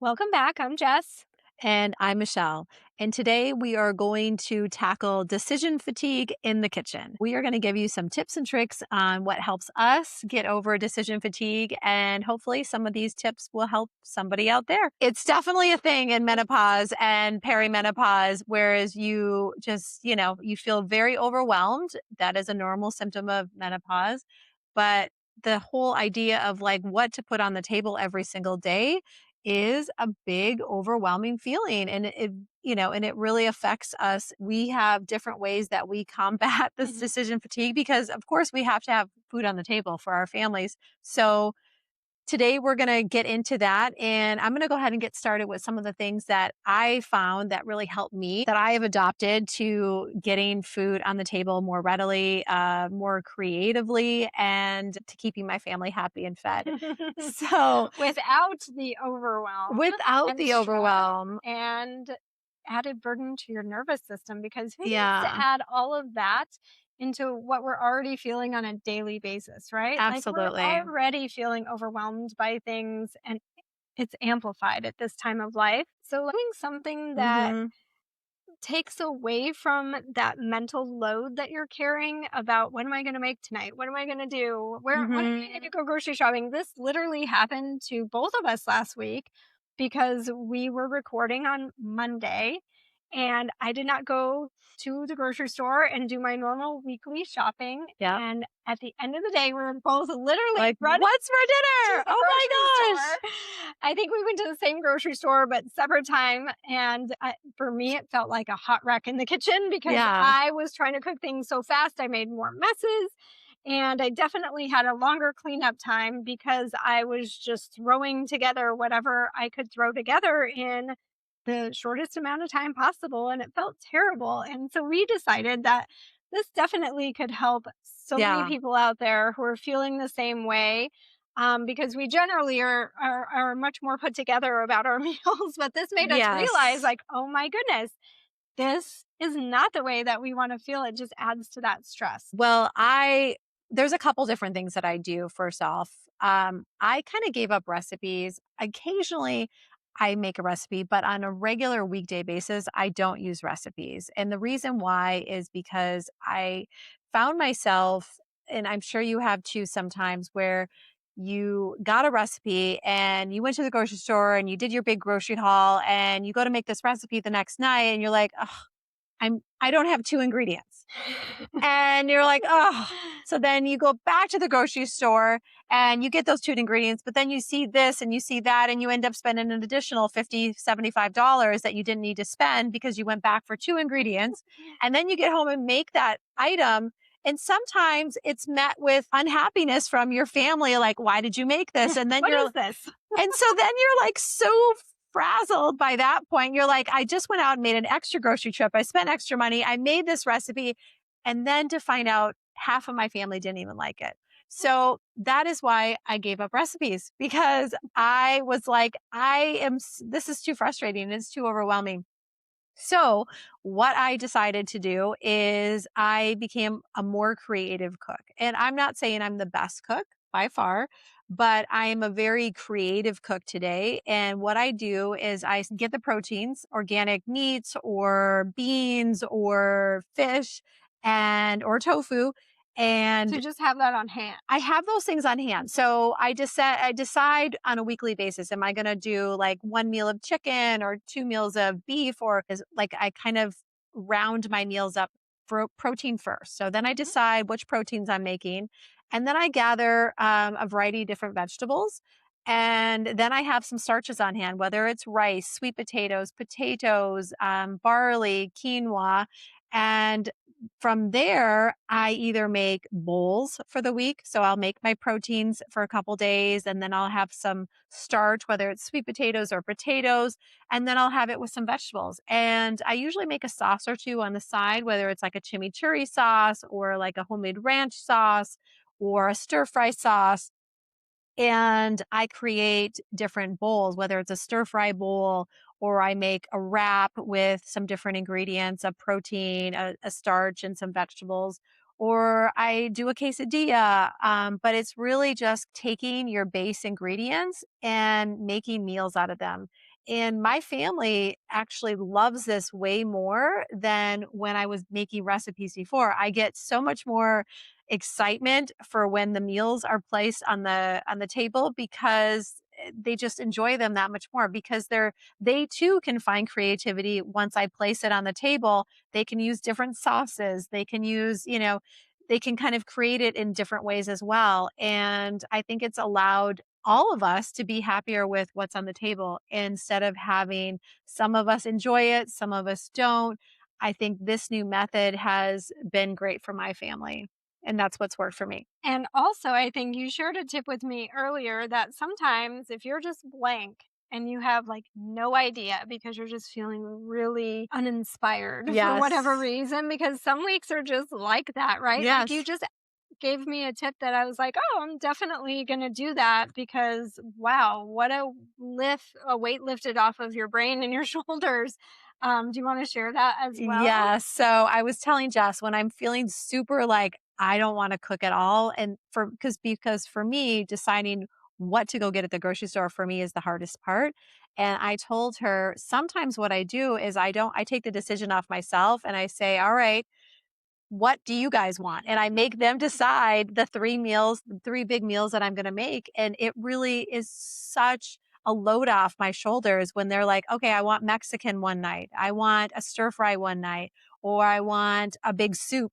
Welcome back. I'm Jess. And I'm Michelle. And today we are going to tackle decision fatigue in the kitchen. We are going to give you some tips and tricks on what helps us get over decision fatigue. And hopefully, some of these tips will help somebody out there. It's definitely a thing in menopause and perimenopause, whereas you just, you feel very overwhelmed. That is a normal symptom of menopause. But the whole idea of like what to put on the table every single day is a big overwhelming feeling, and it really affects us. We have different ways that we combat this Mhm. decision fatigue because of course we have to have food on the table for our families. So today we're going to get into that, and I'm going to go ahead and get started with some of the things that I found that really helped me, that I have adopted to getting food on the table more readily, more creatively, and to keeping my family happy and fed. So Without the overwhelm without and the stress overwhelm. and added burden to your nervous system, because who needs to Yeah, add all of that into what we're already feeling on a daily basis, right? Like we're absolutely. already feeling overwhelmed by things and it's amplified at this time of life. So doing something that Mhm, takes away from that mental load that you're carrying about what am I going to make tonight? What am I going to do? When am I going to mhm. go grocery shopping? This literally happened to both of us last week because we were recording on Monday and I did not go to the grocery store and do my normal weekly shopping. Yep. And at the end of the day, we were both literally Like, running "What's for to dinner? the Oh grocery my gosh!" store. I think we went to the same grocery store, but separate time. And for me, it felt like a hot wreck in the kitchen because Yeah, I was trying to cook things so fast. I made more messes. And I definitely had a longer cleanup time because I was just throwing together whatever I could throw together in the shortest amount of time possible. And it felt terrible. And so we decided that this definitely could help so many yeah, people out there who are feeling the same way. Because we generally are much more put together about our meals, but this made us realize, yes. like, oh my goodness, this is not the way that we want to feel. It just adds to that stress. Well, there's a couple different things that I do. First off, I kind of gave up recipes. Occasionally, I make a recipe, but on a regular weekday basis, I don't use recipes. And the reason why is because I found myself, and I'm sure you have too sometimes, where you got a recipe and you went to the grocery store and you did your big grocery haul and you go to make this recipe the next night and you're like, oh, I don't have two ingredients. And you're like, oh. So then you go back to the grocery store and you get those two ingredients, but then you see this and you see that, and you end up spending an additional $50, $75 that you didn't need to spend because you went back for two ingredients. And then you get home and make that item. And sometimes it's met with unhappiness from your family, like, why did you make this? What is this? And so then you're like so frazzled by that point. You're like, I just went out and made an extra grocery trip. I spent extra money. I made this recipe. And then to find out half of my family didn't even like it. So that is why I gave up recipes, because I was like, this is too frustrating. It's too overwhelming. So, what I decided to do is I became a more creative cook. And I'm not saying I'm the best cook by far, but I am a very creative cook today. And what I do is get the proteins, organic meats or beans or fish and or tofu, So and just have that on hand. I have those things on hand. So I decide on a weekly basis, am I going to do like one meal of chicken or two meals of beef, or is like I kind of round my meals up for protein first. So then I Mhm. decide which proteins I'm making, and then I gather a variety of different vegetables. And then I have some starches on hand, whether it's rice, sweet potatoes, barley, quinoa. And from there, I either make bowls for the week. So I'll make my proteins for a couple days, and then I'll have some starch, whether it's sweet potatoes or potatoes, and then I'll have it with some vegetables. And I usually make a sauce or two on the side, whether it's like a chimichurri sauce or like a homemade ranch sauce or a stir fry sauce. And I create different bowls, whether it's a stir fry bowl or I make a wrap with some different ingredients, a protein, a starch, and some vegetables, or I do a quesadilla. But it's really just taking your base ingredients and making meals out of them. And my family actually loves this way more than when I was making recipes before. I get so much more excitement for when the meals are placed on the table because they just enjoy them that much more because they too can find creativity once I place it on the table. They can use different sauces. They can use, they can kind of create it in different ways as well. And I think it's allowed all of us to be happier with what's on the table instead of having some of us enjoy it, some of us don't. I think this new method has been great for my family, and that's what's worked for me. And also, I think you shared a tip with me earlier that sometimes if you're just blank and you have like no idea because you're just feeling really uninspired for whatever Yes. reason, because some weeks are just like that, right? Like you Yes. just gave me a tip that I was like, oh, I'm definitely going to do that because wow, what a weight lifted off of your brain and your shoulders. Do you want to share that as well? Yeah. So I was telling Jess when I'm feeling super like I don't want to cook at all. And because for me, deciding what to go get at the grocery store for me is the hardest part. And I told her sometimes what I do is I take the decision off myself and I say, all right, what do you guys want? And I make them decide the the three big meals that I'm going to make. And it really is such a load off my shoulders when they're like, okay, I want Mexican one night. I want a stir fry one night, or I want a big soup.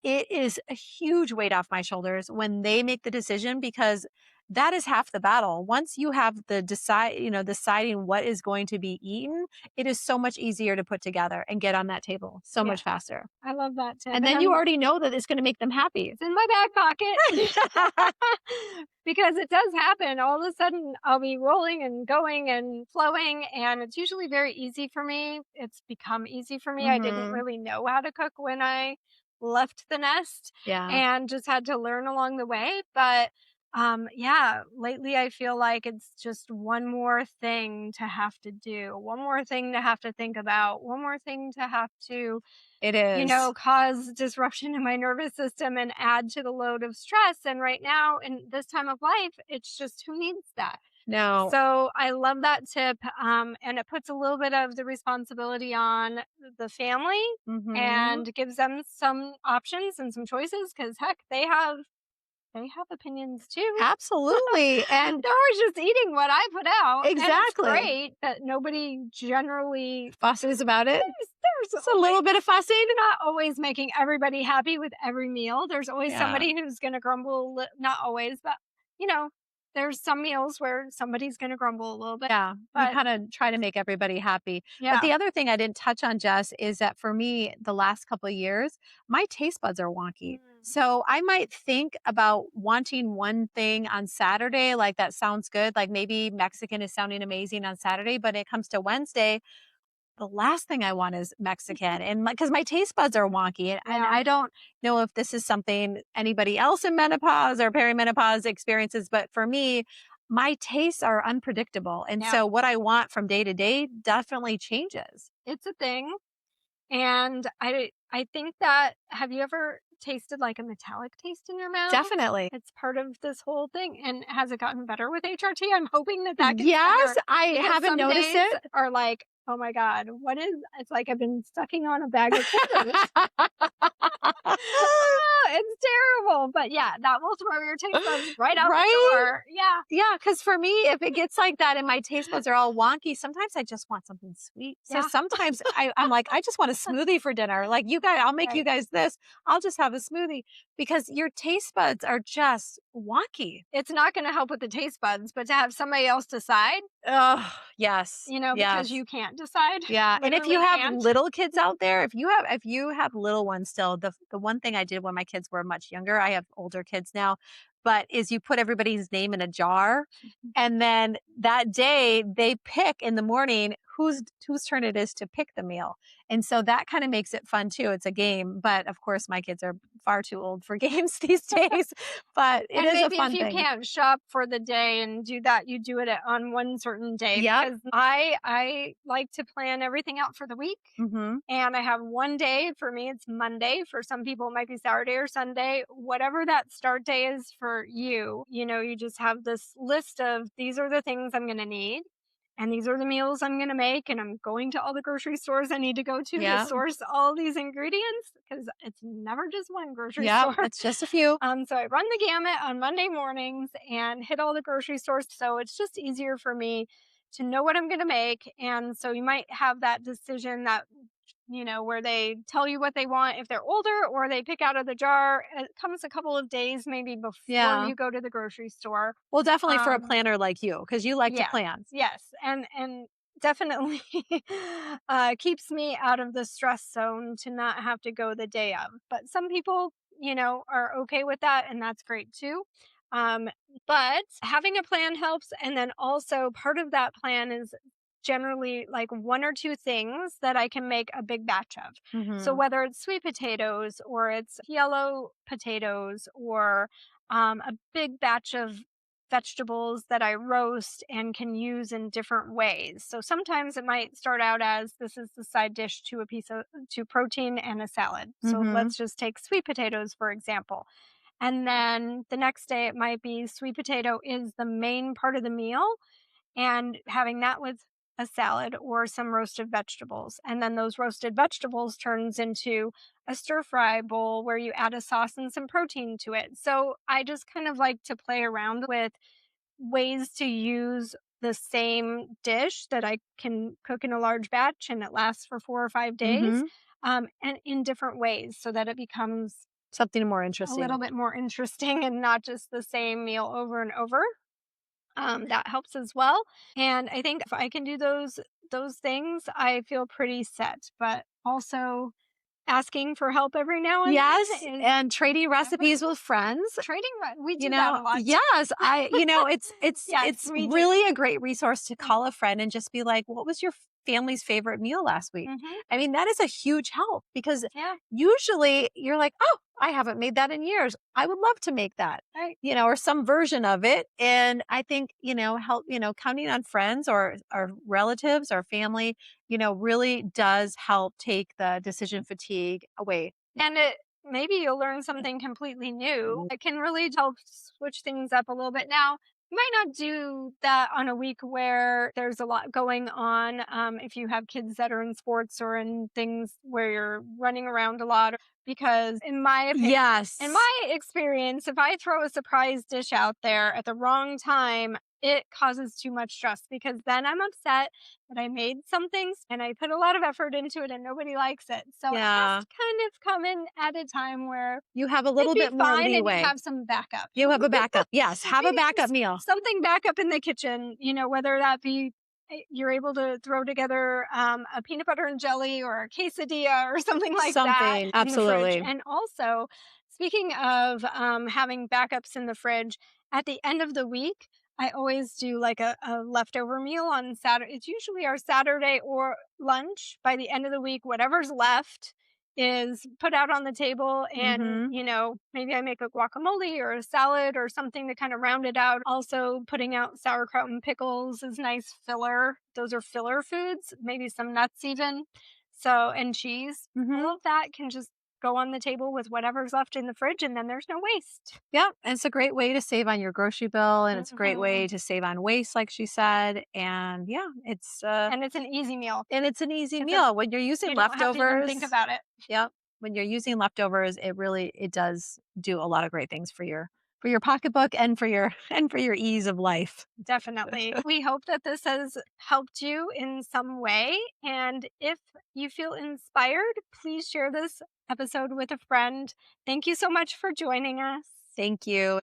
It is a huge weight off my shoulders when they make the decision because that is half the battle. Once you have deciding what is going to be eaten, it is so much easier to put together and get on that table so Yeah, much faster. I love that tip. And And then you I'm already know that it's gonna make them happy. It's in my back pocket. Because it does happen. All of a sudden, I'll be rolling and going and flowing, and it's usually very easy for me. It's become easy for me. I didn't Mhm. really know how to cook when I left the nest Yeah, and just had to learn along the way. But yeah, lately I feel like it's just one more thing to have to do, one more thing to have to think about, one more thing to have to it is. cause disruption in my nervous system and add to the load of stress. And right now, in this time of life, it's just who needs that? No. So I love that tip. And it puts a little bit of the responsibility on the family Mhm. and gives them some options and some choices because heck, they have opinions too. Absolutely, and They're always just eating what I put out, and it's exactly. great that nobody generally Fusses about it. there's It's a little bit of fussing. not always making everybody happy with every meal. There's always Yeah. somebody who's gonna grumble, not always, but, you know, there's some meals where somebody's gonna grumble a little bit, Yeah, you but kinda try to make everybody happy. But yeah. the other thing I didn't touch on, Jess, is that for me, the last couple of years, my taste buds are wonky. Mm, So I might think about wanting one thing on Saturday, like that sounds good. Like maybe Mexican is sounding amazing on Saturday, but it comes to Wednesday, the last thing I want is Mexican. And because my taste buds are wonky. And yeah, I don't know if this is something anybody else in menopause or perimenopause experiences, but for me, my tastes are unpredictable. And yeah, so what I want from day to day definitely changes. it's a thing, and I think that have you ever tasted, like, a metallic taste in your mouth? Definitely. It's part of this whole thing, and has it gotten better with HRT? I'm hoping that that gets Yes, better I because haven't some noticed days it. are like, "Oh my god, what is" it's like I've been sucking on a bag of quarters. Oh, it's terrible, but yeah, that will throw your taste buds right out the Right? door. Yeah, Yeah, because for me, if it gets like that and my taste buds are all wonky, sometimes I just want something sweet. So yeah, sometimes I'm like, I just want a smoothie for dinner. Like you guys, I'll make you right. guys this. I'll just have a smoothie because your taste buds are just wonky. It's not gonna help with the taste buds, but to have somebody else decide, Oh, yes. because Yes. you can't decide, Yeah, and if you literally have can't. little kids out there, if you have little ones still, the one thing I did when my kids were much younger, I have older kids now, but is you put everybody's name in a jar, and then that day they pick in the morning whose turn it is to pick the meal. And so that kind of makes it fun too. It's a game, but of course my kids are far too old for games these days, but it And is a maybe if fun you thing. can't shop for the day and do that, you do it on one certain day Yep. because I like to plan everything out for the week. Mhm. And I have one day. For me, it's Monday. For some people, it might be Saturday or Sunday. Whatever that start day is for you, you just have this list of these are the things I'm going to need. and these are the meals I'm going to make, and I'm going to all the grocery stores I need to go to Yeah. source all these ingredients because it's never just one grocery Yeah. store. It's just a few. So I run the gamut on Monday mornings and hit all the grocery stores. So it's just easier for me to know what I'm going to make. And so you might have that decision that, where they tell you what they want if they're older, or they pick out of the jar. It comes a couple of days maybe before Yeah. you go to the grocery store. Well, definitely for a Um, planner like you, because you like to yes, plan. yes, and definitely keeps me out of the stress zone to not have to go the day of. But some people, are okay with that, and that's great too. Um, but having a plan helps, and then also part of that plan is generally like one or two things that I can make a big batch of. So Hmm. whether it's sweet potatoes or it's yellow potatoes or a big batch of vegetables that I roast and can use in different ways. So sometimes it might start out as this is the side dish to a piece of to protein and a salad. So Hmm. let's just take sweet potatoes for example. And then the next day it might be sweet potato is the main part of the meal and having that with a salad or some roasted vegetables. And then those roasted vegetables turns into a stir fry bowl where you add a sauce and some protein to it. So I just kind of like to play around with ways to use the same dish that I can cook in a large batch and it lasts for 4 or 5 days, Hmm. and in different ways so that it becomes Something more a little interesting. bit more interesting and not just the same meal over and over. That helps as well. And I think if I can do those things, I feel pretty set. But also asking for help every now and Yes, then is and trading never recipes with friends. we do that a lot too. Yes, Yes, it's we do. really a great resource to call a friend and just be like, "What was your family's favorite meal last week?" Hmm. I mean, that is a huge help because Yeah, usually you're like, "Oh, I haven't made that in years. I would love to make that." right. Or some version of it. And I think, help, counting on friends or relatives or family, really does help take the decision fatigue away. And maybe you'll learn something completely new. It can really help switch things up a little bit. Now, you might not do that on a week where there's a lot going on. If you have kids that are in sports or in things where you're running around a lot, because in Yes. my experience, if I throw a surprise dish out there at the wrong time, it causes too much stress because then I'm upset that I made something and I put a lot of effort into it and nobody likes it. So it has Yeah. to kind of come in at a time where You have a it'd little be bit more fine and you leeway. have some backup. You have a backup. Yes, have a Maybe backup just meal. something back up in the kitchen, whether that be you're able to throw together a peanut butter and jelly or a quesadilla or something like that Something. in the fridge. Absolutely. And also, speaking of having backups in the fridge, at the end of the week, I always do like a leftover meal on Saturday. It's usually our Saturday or lunch. By the end of the week, whatever's left is put out on the table and Mhm. maybe I make a guacamole or a salad or something to kind of round it out. Also putting out sauerkraut and pickles is nice filler. Those are filler foods, maybe some nuts even. So and cheese, Mhm. all of that can just go on the table with whatever's left in the fridge and then there's no waste. Yep, and it's a great way to save on your grocery bill, and it's a great Hmm. way to save on waste, like she said, and yeah, And it's an easy meal. it's an easy It's a meal when you're using You don't have to even leftovers. think about it. Yep, when you're using leftovers, it does do a lot of great things for your pocketbook and for your and for your ease of life. Definitely. We hope that this has helped you in some way. And if you feel inspired, please share this episode with a friend. Thank you so much for joining us. Thank you.